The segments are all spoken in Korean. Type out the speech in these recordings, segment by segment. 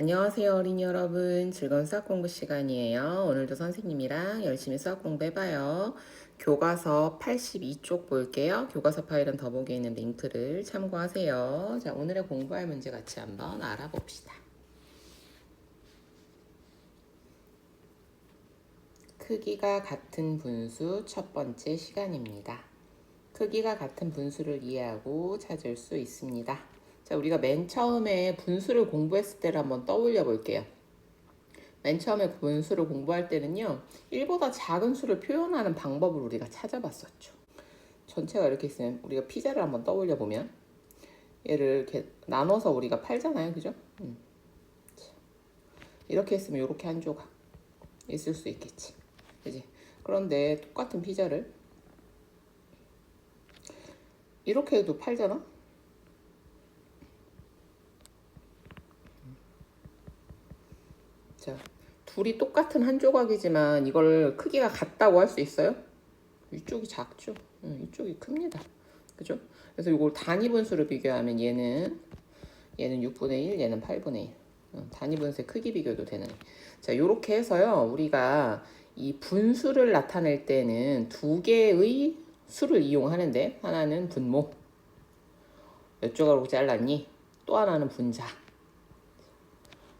안녕하세요 어린이 여러분. 즐거운 수학 공부 시간이에요. 오늘도 선생님이랑 열심히 수학 공부 해봐요. 교과서 82쪽 볼게요. 교과서 파일은 더보기에 있는 링크를 참고하세요. 자, 오늘의 공부할 문제 같이 한번 알아봅시다. 크기가 같은 분수 첫 번째 시간입니다. 크기가 같은 분수를 이해하고 찾을 수 있습니다. 자, 우리가 맨 처음에 분수를 공부했을 때를 한번 떠올려 볼게요. 맨 처음에 분수를 공부할 때는요, 1보다 작은 수를 표현하는 방법을 우리가 찾아봤었죠. 전체가 이렇게 있으면 우리가 피자를 한번 떠올려 보면 얘를 이렇게 나눠서 우리가 팔잖아요, 그죠? 이렇게 했으면 이렇게 한 조각 있을 수 있겠지, 그지? 그런데 똑같은 피자를 이렇게 해도 팔잖아. 자, 둘이 똑같은 한 조각이지만 이걸 크기가 같다고 할 수 있어요? 이쪽이 작죠. 이쪽이 큽니다. 그죠? 그래서 이걸 단위 분수로 비교하면 얘는 6분의 1, 얘는 8분의 1. 단위 분수의 크기 비교도 되는. 자, 요렇게 해서요. 우리가 이 분수를 나타낼 때는 두 개의 수를 이용하는데, 하나는 분모. 몇 조각으로 잘랐니? 또 하나는 분자.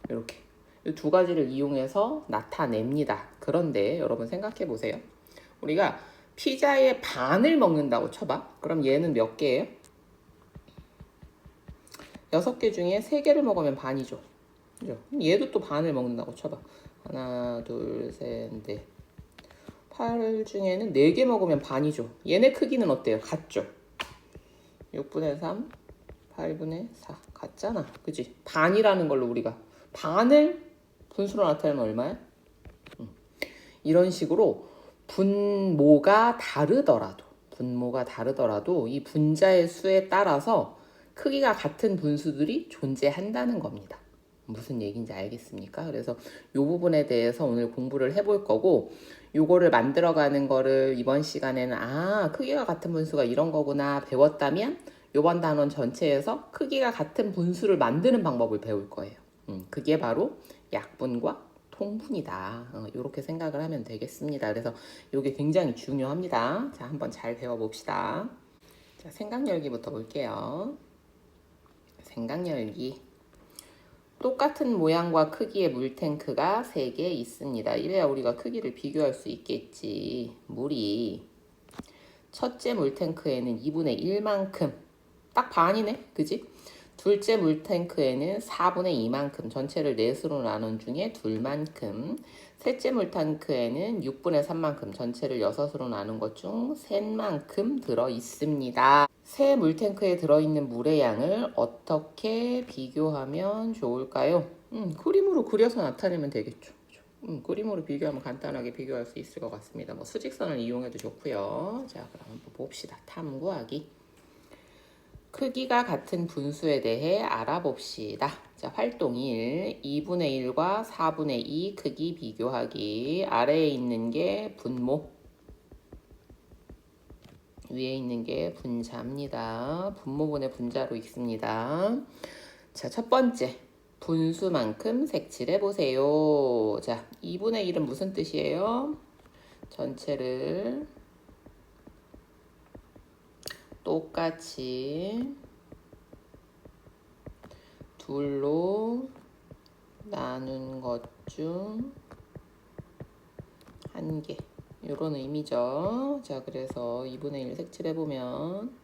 이렇게. 이 두 가지를 이용해서 나타냅니다. 그런데 여러분 생각해 보세요. 우리가 피자의 반을 먹는다고 쳐봐. 그럼 얘는 몇 개예요? 6개 중에 3개를 먹으면 반이죠. 그죠? 얘도 또 반을 먹는다고 쳐봐. 하나, 둘, 셋, 넷. 8 중에는 4개 먹으면 반이죠. 얘네 크기는 어때요? 같죠? 6분의 3, 8분의 4. 같잖아. 그지? 반이라는 걸로 우리가 반을 분수로 나타내면 얼마야? 이런 식으로 분모가 다르더라도 이 분자의 수에 따라서 크기가 같은 분수들이 존재한다는 겁니다. 무슨 얘기인지 알겠습니까? 그래서 이 부분에 대해서 오늘 공부를 해볼 거고, 요거를 만들어가는 거를 이번 시간에는 크기가 같은 분수가 이런 거구나 배웠다면, 요번 단원 전체에서 크기가 같은 분수를 만드는 방법을 배울 거예요. 그게 바로 약분과 통분이다. 이렇게 생각을 하면 되겠습니다. 그래서 이게 굉장히 중요합니다. 자, 한번 잘 배워봅시다. 자, 생각열기부터 볼게요. 생각열기. 똑같은 모양과 크기의 물탱크가 3개 있습니다. 이래야 우리가 크기를 비교할 수 있겠지. 물이 첫째 물탱크에는 2분의 1만큼, 딱 반이네, 그지? 둘째 물탱크에는 4분의 2만큼, 전체를 넷으로 나눈 중에 둘만큼. 셋째 물탱크에는 6분의 3만큼, 전체를 6으로 나눈 것 중 셋만큼 들어있습니다. 새 물탱크에 들어있는 물의 양을 어떻게 비교하면 좋을까요? 그림으로 그려서 나타내면 되겠죠. 그림으로 비교하면 간단하게 비교할 수 있을 것 같습니다. 뭐 수직선을 이용해도 좋고요. 자, 그럼 한번 봅시다. 탐구하기. 크기가 같은 분수에 대해 알아봅시다. 자, 활동 1. 2분의 1과 4분의 2 크기 비교하기. 아래에 있는 게 분모, 위에 있는 게 분자입니다. 분모분의 분자로 있습니다. 자, 첫 번째. 분수만큼 색칠해 보세요. 자, 2분의 1은 무슨 뜻이에요? 전체를 똑같이 둘로 나눈 것 중 한 개. 이런 의미죠. 자, 그래서 2분의 1 색칠해보면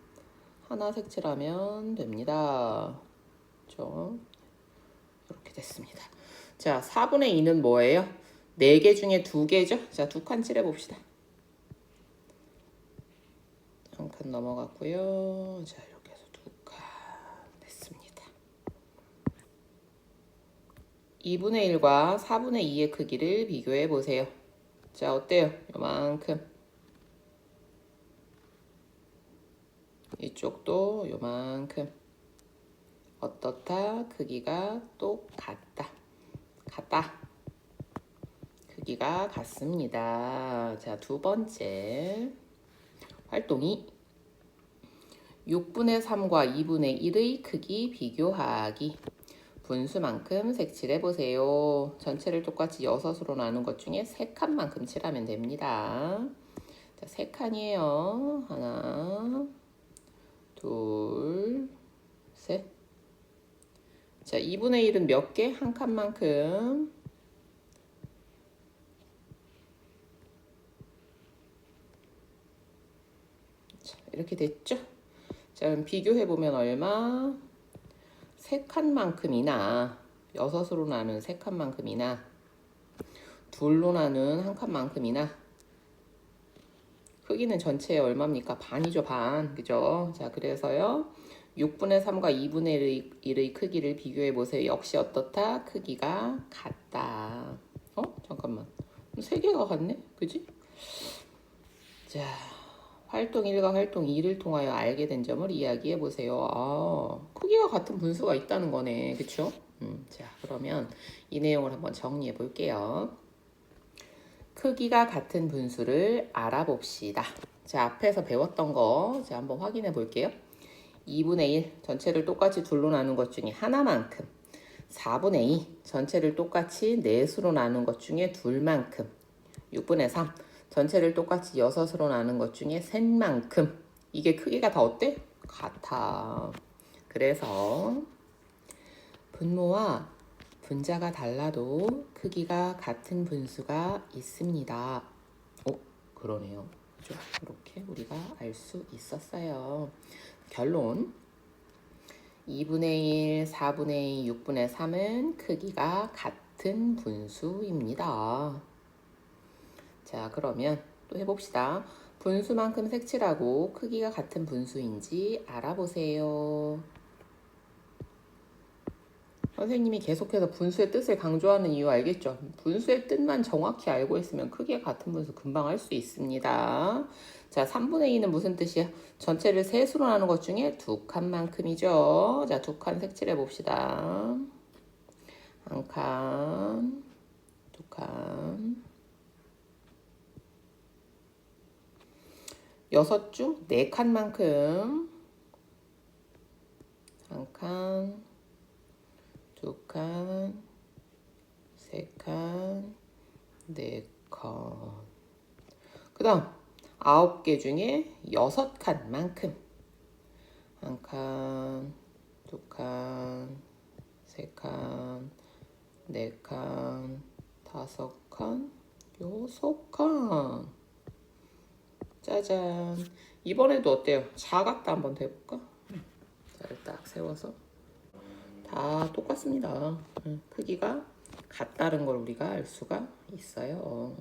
하나 색칠하면 됩니다. 그렇죠? 이렇게 됐습니다. 자, 4분의 2는 뭐예요? 4개 중에 2개죠? 자, 2칸 칠해봅시다. 한 칸 넘어갔고요. 자, 이렇게 해서 2칸 됐습니다. 2분의 1과 4분의 2의 크기를 비교해 보세요. 자, 어때요? 요만큼. 이쪽도 요만큼. 어떻다? 크기가 똑같다. 크기가 같습니다. 자, 두 번째. 활동이 6분의 3과 2분의 1의 크기 비교하기. 분수만큼 색칠해 보세요. 전체를 똑같이 6으로 나눈 것 중에 3칸만큼 칠하면 됩니다. 자, 3칸이에요. 하나, 둘, 셋. 자, 2분의 1은 몇 개? 한 칸만큼. 자, 이렇게 됐죠? 자, 그럼 비교해보면 얼마? 3칸만큼이나 6으로 나눈 3칸만큼이나 둘로 나눈 한 칸만큼이나 크기는 전체에 얼마입니까? 반이죠, 반. 그죠? 자, 그래서요. 6분의 3과 2분의 1의 크기를 비교해 보세요. 역시 어떻다? 크기가 같다. 잠깐만. 3개가 같네? 그지? 자, 활동 1과 활동 2를 통하여 알게 된 점을 이야기해 보세요. 크기가 같은 분수가 있다는 거네. 그쵸? 자, 그러면 이 내용을 한번 정리해 볼게요. 크기가 같은 분수를 알아봅시다. 자, 앞에서 배웠던 거 자, 한번 확인해 볼게요. 2분의 1 전체를 똑같이 둘로 나눈 것 중에 하나만큼, 4분의 2 전체를 똑같이 넷으로 나눈 것 중에 둘만큼, 6분의 3 전체를 똑같이 6으로 나눈 것 중에 셋만큼. 이게 크기가 다 어때? 같아. 그래서 분모와 분자가 달라도 크기가 같은 분수가 있습니다. 그러네요. 그죠? 이렇게 우리가 알 수 있었어요. 결론 2분의 1, 4분의 2, 6분의 3은 크기가 같은 분수입니다. 자, 그러면 또 해봅시다. 분수만큼 색칠하고 크기가 같은 분수인지 알아보세요. 선생님이 계속해서 분수의 뜻을 강조하는 이유 알겠죠? 분수의 뜻만 정확히 알고 있으면 크기가 같은 분수 금방 할 수 있습니다. 자, 3분의 2는 무슨 뜻이야? 전체를 셋으로 나눈 것 중에 2칸만큼이죠. 자, 2칸 색칠해 봅시다. 1칸, 2칸. 6 중 4칸만큼. 1칸, 2칸, 3칸, 4칸. 그 다음 9개 중에 6칸만큼. 1칸, 2칸, 3칸, 4칸, 5칸, 6칸. 짜잔. 이번에도 어때요? 사각도 한번 대볼까? 자, 딱 세워서 다 똑같습니다. 크기가 같다는 걸 우리가 알 수가 있어요.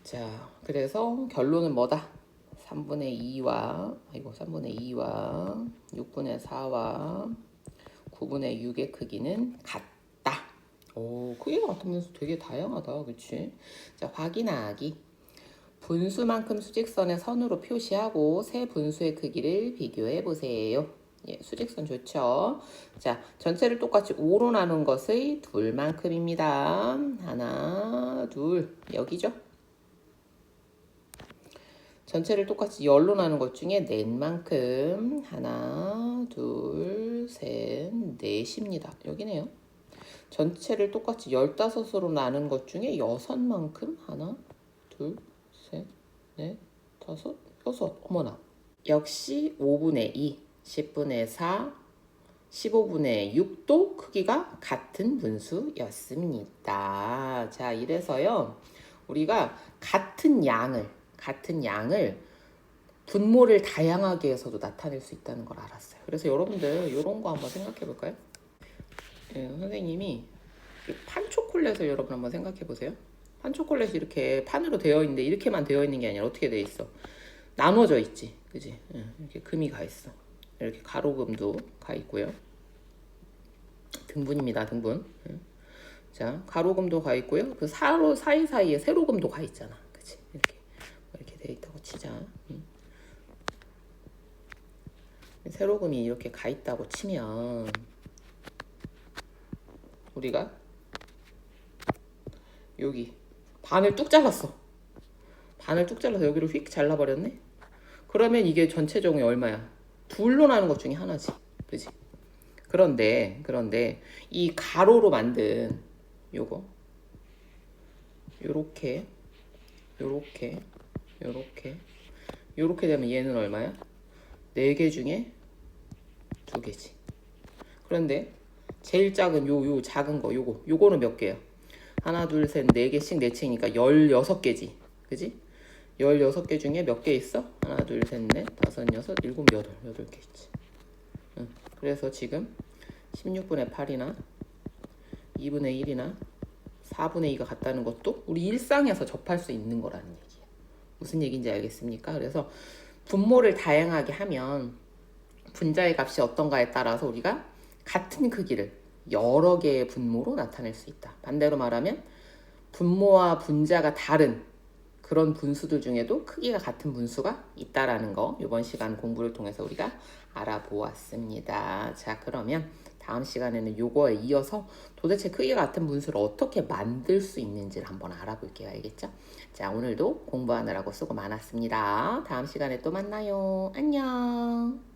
자, 그래서 결론은 뭐다? 3분의 2와 6분의 4와 9분의 6의 크기는 같다. 크기가 같으면서 되게 다양하다. 그치? 자, 확인하기. 분수만큼 수직선의 선으로 표시하고 세 분수의 크기를 비교해 보세요. 예, 수직선 좋죠. 자, 전체를 똑같이 5로 나눈 것의 둘만큼입니다. 하나, 둘, 여기죠. 전체를 똑같이 10로 나눈 것 중에 넷만큼. 하나, 둘, 셋, 넷입니다. 여기네요. 전체를 똑같이 15으로 나눈 것 중에 6만큼. 하나, 둘, 셋, 넷, 다섯, 여섯. 어머나. 역시 5분의 2, 10분의 4, 15분의 6도 크기가 같은 분수였습니다. 자, 이래서요. 우리가 같은 양을 분모를 다양하게 해서도 나타낼 수 있다는 걸 알았어요. 그래서 여러분들 이런 거 한번 생각해 볼까요? 예, 선생님이 판 초콜릿을 여러분 한번 생각해 보세요. 판 초콜릿이 이렇게 판으로 되어 있는데 이렇게만 되어 있는 게 아니라 어떻게 되어 있어? 나눠져 있지, 그지? 이렇게 금이 가 있어. 이렇게 가로금도 가 있고요. 등분입니다, 등분. 자, 가로금도 가 있고요. 그 사이사이에 세로금도 가 있잖아, 그지? 이렇게 돼 있다고 치자. 세로금이 이렇게 가 있다고 치면 우리가 여기 반을 뚝 잘랐어. 반을 뚝 잘라서 여기로 휙 잘라버렸네. 그러면 이게 전체적으로 얼마야? 둘로 나눈 것 중에 하나지, 그지? 그런데 이 가로로 만든 요거 요렇게 되면 얘는 얼마야? 4개 중에 2개지. 그런데 제일 작은 요 작은 거 요거는 몇 개야? 하나 둘 셋 4개씩 4층이니까 16개지. 그지? 16개 중에 몇 개 있어? 하나 둘 셋 넷 다섯 여섯 일곱 여덟 8개 있지. 응. 그래서 지금 16분의 8이나 2분의 1이나 4분의 2가 같다는 것도 우리 일상에서 접할 수 있는 거라는 얘기예요. 무슨 얘기인지 알겠습니까? 그래서 분모를 다양하게 하면 분자의 값이 어떤가에 따라서 우리가 같은 크기를 여러 개의 분모로 나타낼 수 있다. 반대로 말하면 분모와 분자가 다른 그런 분수들 중에도 크기가 같은 분수가 있다라는 거 이번 시간 공부를 통해서 우리가 알아보았습니다. 자, 그러면 다음 시간에는 요거에 이어서 도대체 크기가 같은 분수를 어떻게 만들 수 있는지를 한번 알아볼게요. 알겠죠? 자, 오늘도 공부하느라고 수고 많았습니다. 다음 시간에 또 만나요. 안녕.